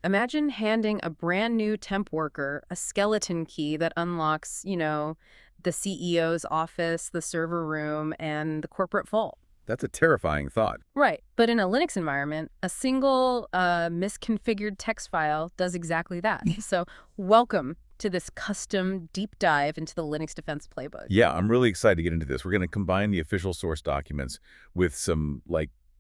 Imagine handing a brand new temp worker a skeleton key that unlocks, the CEO's office, the server room, and the corporate vault. That's a terrifying thought. Right. But in a Linux environment, a single misconfigured text file does exactly that. So welcome to this custom deep dive into the Linux Defense Playbook. Yeah, I'm really excited to get into this. We're going to combine the official source documents with some,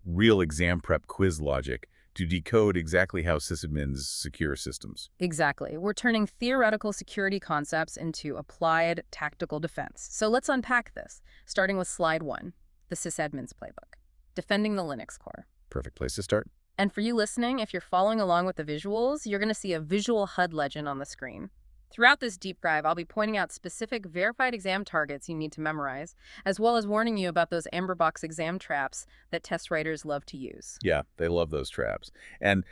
real exam prep quiz logic to decode exactly how sysadmins secure systems. Exactly. We're turning theoretical security concepts into applied tactical defense. So let's unpack this, starting with slide 1, the sysadmin's playbook, defending the Linux core. Perfect place to start. And for you listening, if you're following along with the visuals, you're going to see a visual HUD legend on the screen. Throughout this deep dive, I'll be pointing out specific verified exam targets you need to memorize, as well as warning you about those amber box exam traps that test writers love to use. Yeah, they love those traps. And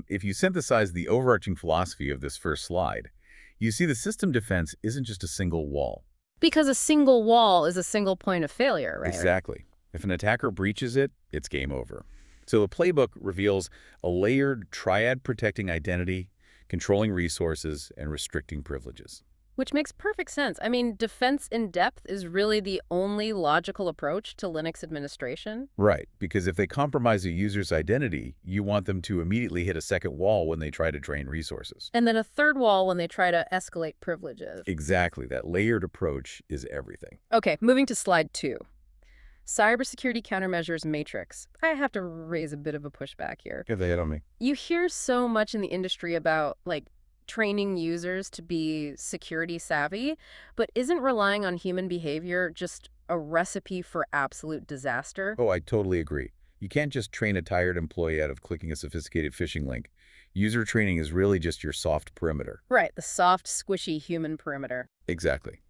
if you synthesize the overarching philosophy of this first slide, you see the system defense isn't just a single wall. Because a single wall is a single point of failure, right? Exactly. If an attacker breaches it, it's game over. So the playbook reveals a layered triad protecting identity, controlling resources, and restricting privileges. Which makes perfect sense. I mean, defense in depth is really the only logical approach to Linux administration. Right, because if they compromise a user's identity, you want them to immediately hit a second wall when they try to drain resources. And then a third wall when they try to escalate privileges. Exactly. That layered approach is everything. Okay, moving to slide 2. Cybersecurity countermeasures matrix. I have to raise a bit of a pushback here. Get the hit on me. You hear so much in the industry about, training users to be security savvy, but isn't relying on human behavior just a recipe for absolute disaster? Oh, I totally agree. You can't just train a tired employee out of clicking a sophisticated phishing link. User training is really just your soft perimeter. Right, the soft, squishy human perimeter. Exactly.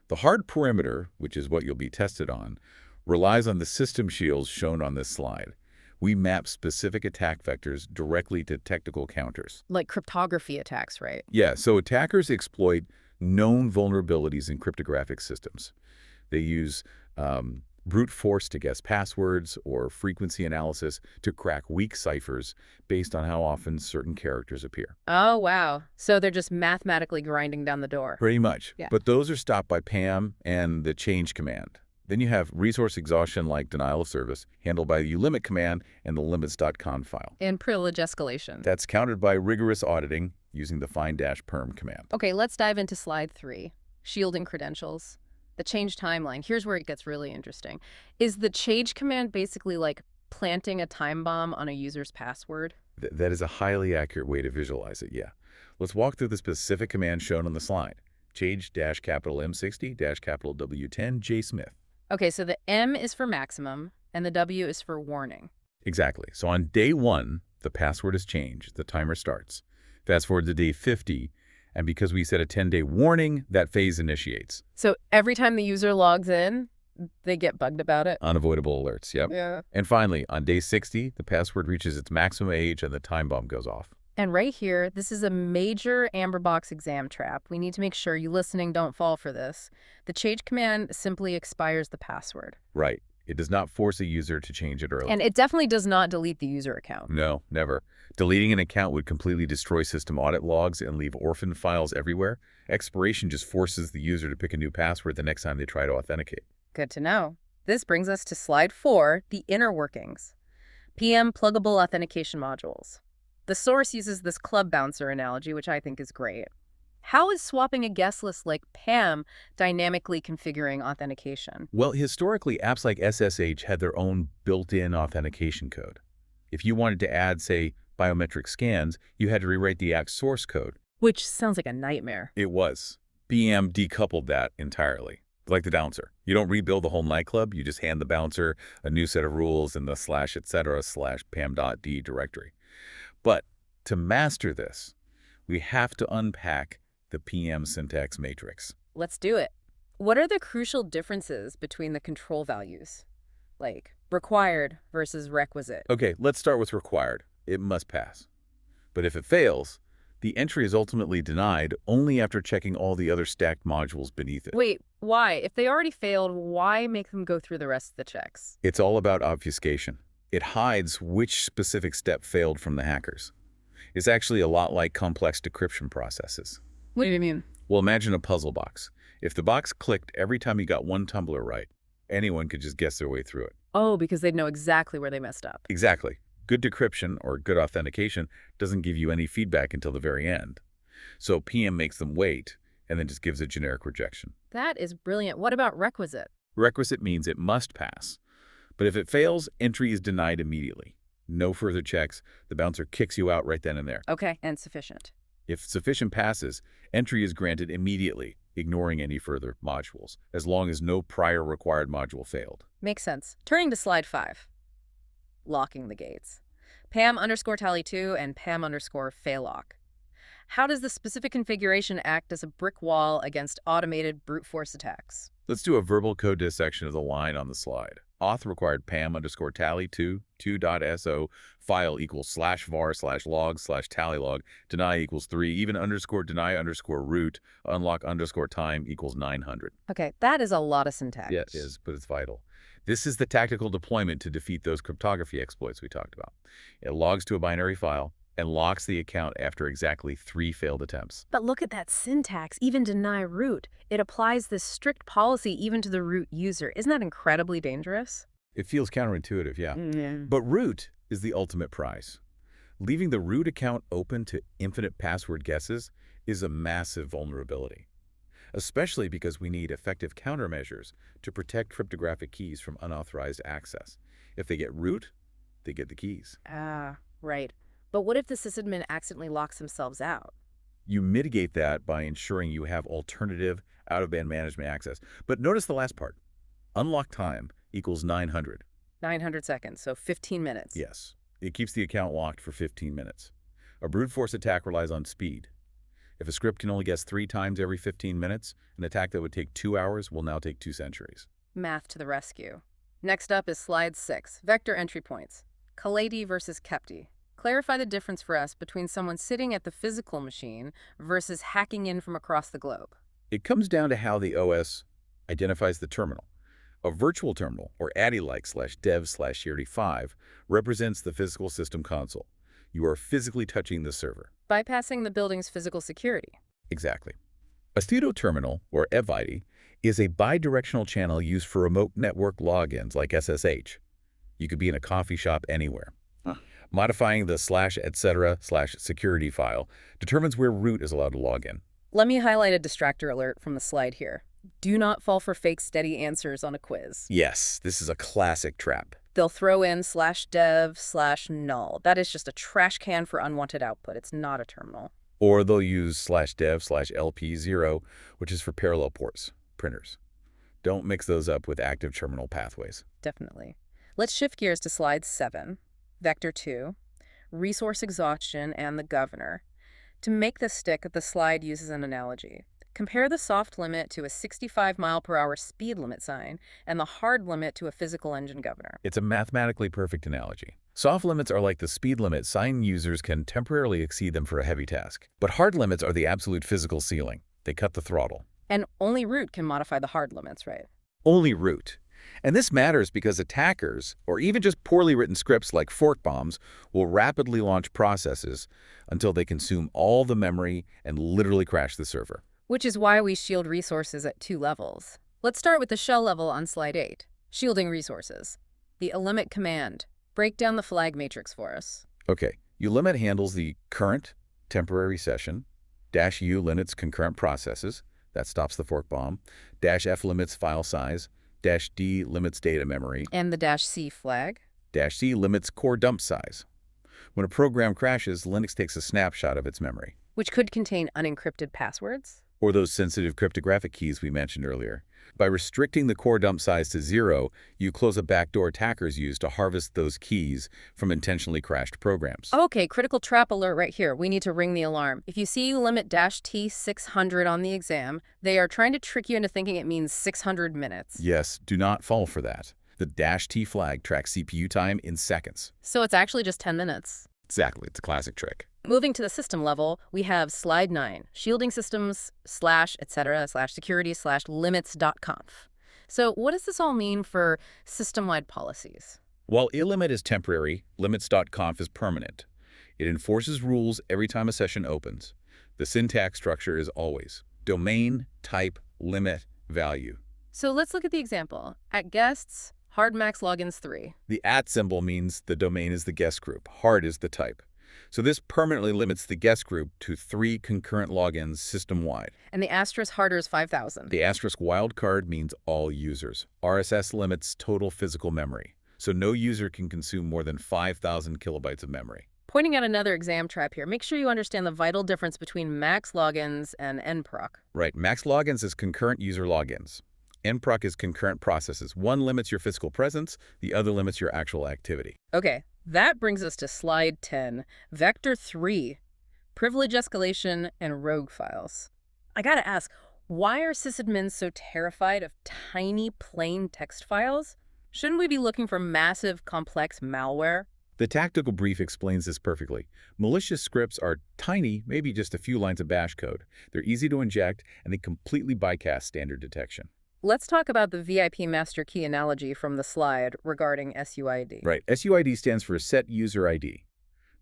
The hard perimeter, which is what you'll be tested on, relies on the system shields shown on this slide. We map specific attack vectors directly to technical counters. Like cryptography attacks, right? Yeah, so attackers exploit known vulnerabilities in cryptographic systems. They use brute force to guess passwords or frequency analysis to crack weak ciphers based on how often certain characters appear. Oh, wow. So they're just mathematically grinding down the door. Pretty much. Yeah. But those are stopped by PAM and the change command. Then you have resource exhaustion like denial of service, handled by the ulimit command and the limits.conf file. And privilege escalation. That's countered by rigorous auditing using the find-perm command. Okay, let's dive into slide 3, shielding credentials. The change timeline. Here's where it gets really interesting. Is the change command basically like planting a time bomb on a user's password? That is a highly accurate way to visualize it, yeah. Let's walk through the specific command shown on the slide. Change-capital M60-capital W10 J Smith. Okay, so the M is for maximum, and the W is for warning. Exactly. So on day 1, the password is changed. The timer starts. Fast forward to day 50, and because we set a 10-day warning, that phase initiates. So every time the user logs in, they get bugged about it? Unavoidable alerts, yep. Yeah. And finally, on day 60, the password reaches its maximum age and the time bomb goes off. And right here, this is a major amber box exam trap. We need to make sure you listening don't fall for this. The change command simply expires the password. Right. It does not force a user to change it early. And it definitely does not delete the user account. No, never. Deleting an account would completely destroy system audit logs and leave orphan files everywhere. Expiration just forces the user to pick a new password the next time they try to authenticate. Good to know. This brings us to slide 4, the inner workings. PM pluggable authentication modules. The source uses this club bouncer analogy, which I think is great. How is swapping a guest list like PAM dynamically configuring authentication? Well, historically, apps like SSH had their own built-in authentication code. If you wanted to add, say, biometric scans, you had to rewrite the act source code. Which sounds like a nightmare. It was. PM decoupled that entirely. Like the bouncer. You don't rebuild the whole nightclub, you just hand the bouncer a new set of rules in the /etc/pam.d directory. But to master this, we have to unpack the PM syntax matrix. Let's do it. What are the crucial differences between the control values? Like required versus requisite. Okay, let's start with required. It must pass. But if it fails, the entry is ultimately denied only after checking all the other stacked modules beneath it. Wait, why? If they already failed, why make them go through the rest of the checks? It's all about obfuscation. It hides which specific step failed from the hackers. It's actually a lot like complex decryption processes. What do you mean? Well, imagine a puzzle box. If the box clicked every time you got one tumbler right, anyone could just guess their way through it. Oh, because they'd know exactly where they messed up. Exactly. Good decryption or good authentication doesn't give you any feedback until the very end. So PM makes them wait and then just gives a generic rejection. That is brilliant. What about requisite? Requisite means it must pass. But if it fails, entry is denied immediately. No further checks. The bouncer kicks you out right then and there. Okay, and sufficient. If sufficient passes, entry is granted immediately, ignoring any further modules, as long as no prior required module failed. Makes sense. Turning to slide 5. Locking the gates. PAM_tally2 and PAM_faillock. How does the specific configuration act as a brick wall against automated brute force attacks? Let's do a verbal code dissection of the line on the slide. Auth required PAM_tally2, 2.so, file equals /var/log/tallylog, deny equals 3, even _deny_root, unlock _time equals 900. Okay, that is a lot of syntax. Yeah, it is, but it's vital. This is the tactical deployment to defeat those cryptography exploits we talked about. It logs to a binary file and locks the account after exactly 3 failed attempts. But look at that syntax, even deny root. It applies this strict policy even to the root user. Isn't that incredibly dangerous? It feels counterintuitive, yeah. Yeah. But root is the ultimate prize. Leaving the root account open to infinite password guesses is a massive vulnerability, especially because we need effective countermeasures to protect cryptographic keys from unauthorized access. If they get root, they get the keys. Ah, right. But what if the sysadmin accidentally locks themselves out? You mitigate that by ensuring you have alternative out-of-band management access. But notice the last part. Unlock time equals 900. 900 seconds, so 15 minutes. Yes. It keeps the account locked for 15 minutes. A brute force attack relies on speed. If a script can only guess 3 times every 15 minutes, an attack that would take 2 hours will now take 2 centuries. Math to the rescue. Next up is slide 6, vector entry points. Kaledi versus Kepti. Clarify the difference for us between someone sitting at the physical machine versus hacking in from across the globe. It comes down to how the OS identifies the terminal. A virtual terminal, or ADDI-like/dev/ERD5, represents the physical system console. You are physically touching the server. Bypassing the building's physical security. Exactly. A pseudo-terminal, or EVID, is a bidirectional channel used for remote network logins like SSH. You could be in a coffee shop anywhere. Modifying the /etc/security file determines where root is allowed to log in. Let me highlight a distractor alert from the slide here. Do not fall for fake steady answers on a quiz. Yes, this is a classic trap. They'll throw in /dev/null. That is just a trash can for unwanted output. It's not a terminal. Or they'll use /dev/lp0, which is for parallel ports, printers. Don't mix those up with active terminal pathways. Definitely. Let's shift gears to slide 7, vector 2, resource exhaustion and the governor. To make this stick, the slide uses an analogy. Compare the soft limit to a 65-mile-per-hour speed limit sign and the hard limit to a physical engine governor. It's a mathematically perfect analogy. Soft limits are like the speed limit. Sign users can temporarily exceed them for a heavy task. But hard limits are the absolute physical ceiling. They cut the throttle. And only root can modify the hard limits, right? Only root. And this matters because attackers, or even just poorly written scripts like fork bombs, will rapidly launch processes until they consume all the memory and literally crash the server. Which is why we shield resources at 2 levels. Let's start with the shell level on slide 8, shielding resources. The limit command. Break down the flag matrix for us. Okay, ulimit handles the current temporary session. -u limits concurrent processes. That stops the fork bomb. -f limits file size. -d limits data memory. And the -c flag? -c limits core dump size. When a program crashes, Linux takes a snapshot of its memory. Which could contain unencrypted passwords? Or those sensitive cryptographic keys we mentioned earlier. By restricting the core dump size to 0, you close a backdoor attackers use to harvest those keys from intentionally crashed programs. Okay, critical trap alert right here. We need to ring the alarm. If you see limit -t 600 on the exam, they are trying to trick you into thinking it means 600 minutes. Yes, do not fall for that. The -t flag tracks CPU time in seconds. So it's actually just 10 minutes. Exactly, it's a classic trick. Moving to the system level, we have slide 9, shielding systems /etc/security/limits.conf. So what does this all mean for system-wide policies? While illimit is temporary, limits.conf is permanent. It enforces rules every time a session opens. The syntax structure is always domain, type, limit, value. So let's look at the example. At guests, hard max logins 3. The @ symbol means the domain is the guest group. Hard is the type. So this permanently limits the guest group to 3 concurrent logins system-wide. And the asterisk harder is 5,000. The asterisk wildcard means all users. RSS limits total physical memory, so no user can consume more than 5,000 kilobytes of memory. Pointing out another exam trap here, make sure you understand the vital difference between max logins and nproc. Right, max logins is concurrent user logins. nproc is concurrent processes. One limits your physical presence, the other limits your actual activity. Okay, that brings us to slide 10, vector 3, privilege escalation and rogue files. I gotta ask, why are sysadmins so terrified of tiny plain text files? Shouldn't we be looking for massive, complex malware? The tactical brief explains this perfectly. Malicious scripts are tiny, maybe just a few lines of bash code. They're easy to inject, and they completely bypass standard detection. Let's talk about the VIP master key analogy from the slide regarding SUID. Right, SUID stands for Set User ID.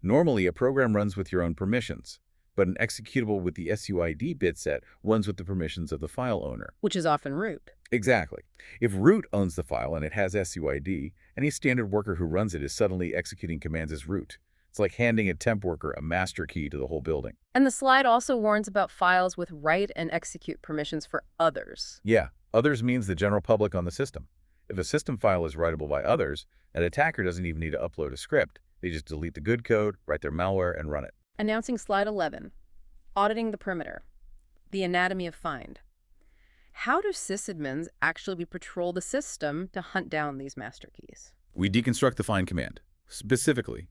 Normally, a program runs with your own permissions, but an executable with the SUID bit set runs with the permissions of the file owner. Which is often root. Exactly. If root owns the file and it has SUID, any standard worker who runs it is suddenly executing commands as root. It's like handing a temp worker a master key to the whole building. And the slide also warns about files with write and execute permissions for others. Yeah, others means the general public on the system. If a system file is writable by others, an attacker doesn't even need to upload a script. They just delete the good code, write their malware, and run it. Announcing slide 11, auditing the perimeter, the anatomy of find. How do sysadmins actually patrol the system to hunt down these master keys? We deconstruct the find command. Specifically,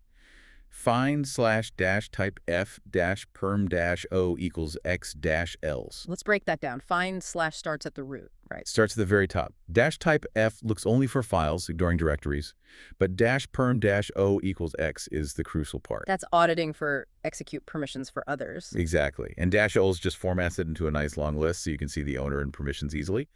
find/-type f-perm-o equals x-ls. Let's break that down. Find / starts at the root, right? Starts at the very top. -type f looks only for files, ignoring directories, but -perm-o equals x is the crucial part. That's auditing for execute permissions for others. Exactly. And -o's just formats it into a nice long list so you can see the owner and permissions easily.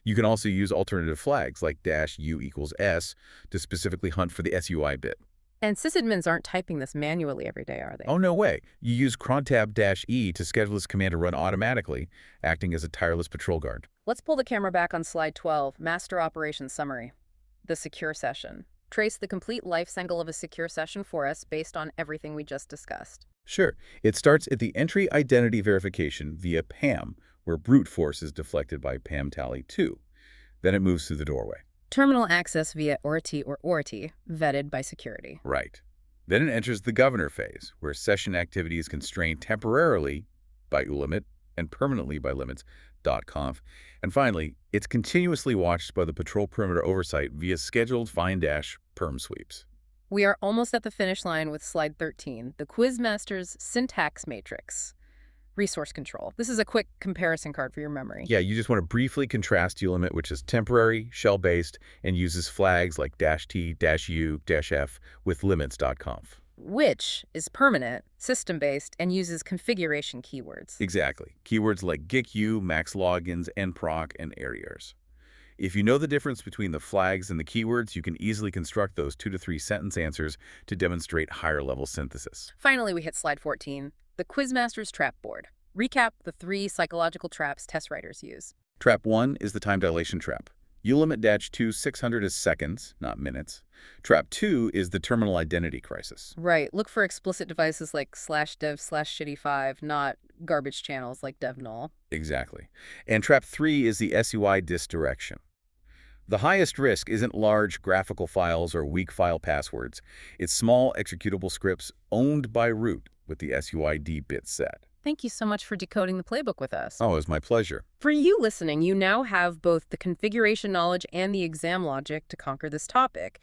You can also use alternative flags like -u equals s to specifically hunt for the SUI bit. And sysadmins aren't typing this manually every day, are they? Oh, no way. You use crontab-e to schedule this command to run automatically, acting as a tireless patrol guard. Let's pull the camera back on slide 12, master operations summary. The secure session. Trace the complete life cycle of a secure session for us based on everything we just discussed. Sure. It starts at the entry identity verification via PAM, where brute force is deflected by PAM tally 2. Then it moves through the doorway. Terminal access via ORT or ORT, vetted by security. Right. Then it enters the governor phase, where session activity is constrained temporarily by ulimit and permanently by limits.conf. And finally, it's continuously watched by the patrol perimeter oversight via scheduled find-perm sweeps. We are almost at the finish line with slide 13, the Quizmaster's syntax matrix. Resource control. This is a quick comparison card for your memory. Yeah, you just want to briefly contrast ulimit, which is temporary, shell-based, and uses flags like -t, -u, -f with limits.conf. Which is permanent, system-based, and uses configuration keywords. Exactly. Keywords like gicu, max logins, nproc, and arrears. If you know the difference between the flags and the keywords, you can easily construct those 2 to 3 sentence answers to demonstrate higher-level synthesis. Finally, we hit slide 14, the Quizmaster's trap board. Recap the 3 psychological traps test writers use. Trap 1 is the time dilation trap. Ulimit-2 600 is seconds, not minutes. Trap 2 is the terminal identity crisis. Right. Look for explicit devices like /dev/shitty5, not garbage channels like devnull. Exactly. And trap 3 is the SUI disdirection. The highest risk isn't large graphical files or weak file passwords. It's small executable scripts owned by root with the SUID bit set. Thank you so much for decoding the playbook with us. Oh, it was my pleasure. For you listening, you now have both the configuration knowledge and the exam logic to conquer this topic.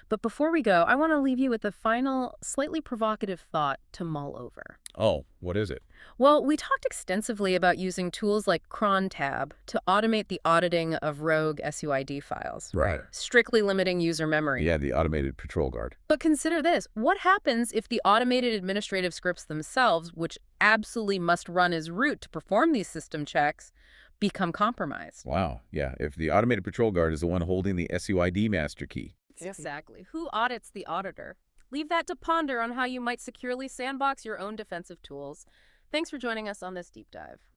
But before we go, I want to leave you with a final, slightly provocative thought to mull over. Oh, what is it? Well, we talked extensively about using tools like crontab to automate the auditing of rogue SUID files. Right. Strictly limiting user memory. Yeah, the automated patrol guard. But consider this. What happens if the automated administrative scripts themselves, which absolutely must run as root to perform these system checks, become compromised? Wow, yeah, if the automated patrol guard is the one holding the SUID master key. Exactly. Who audits the auditor? Leave that to ponder on how you might securely sandbox your own defensive tools. Thanks for joining us on this deep dive.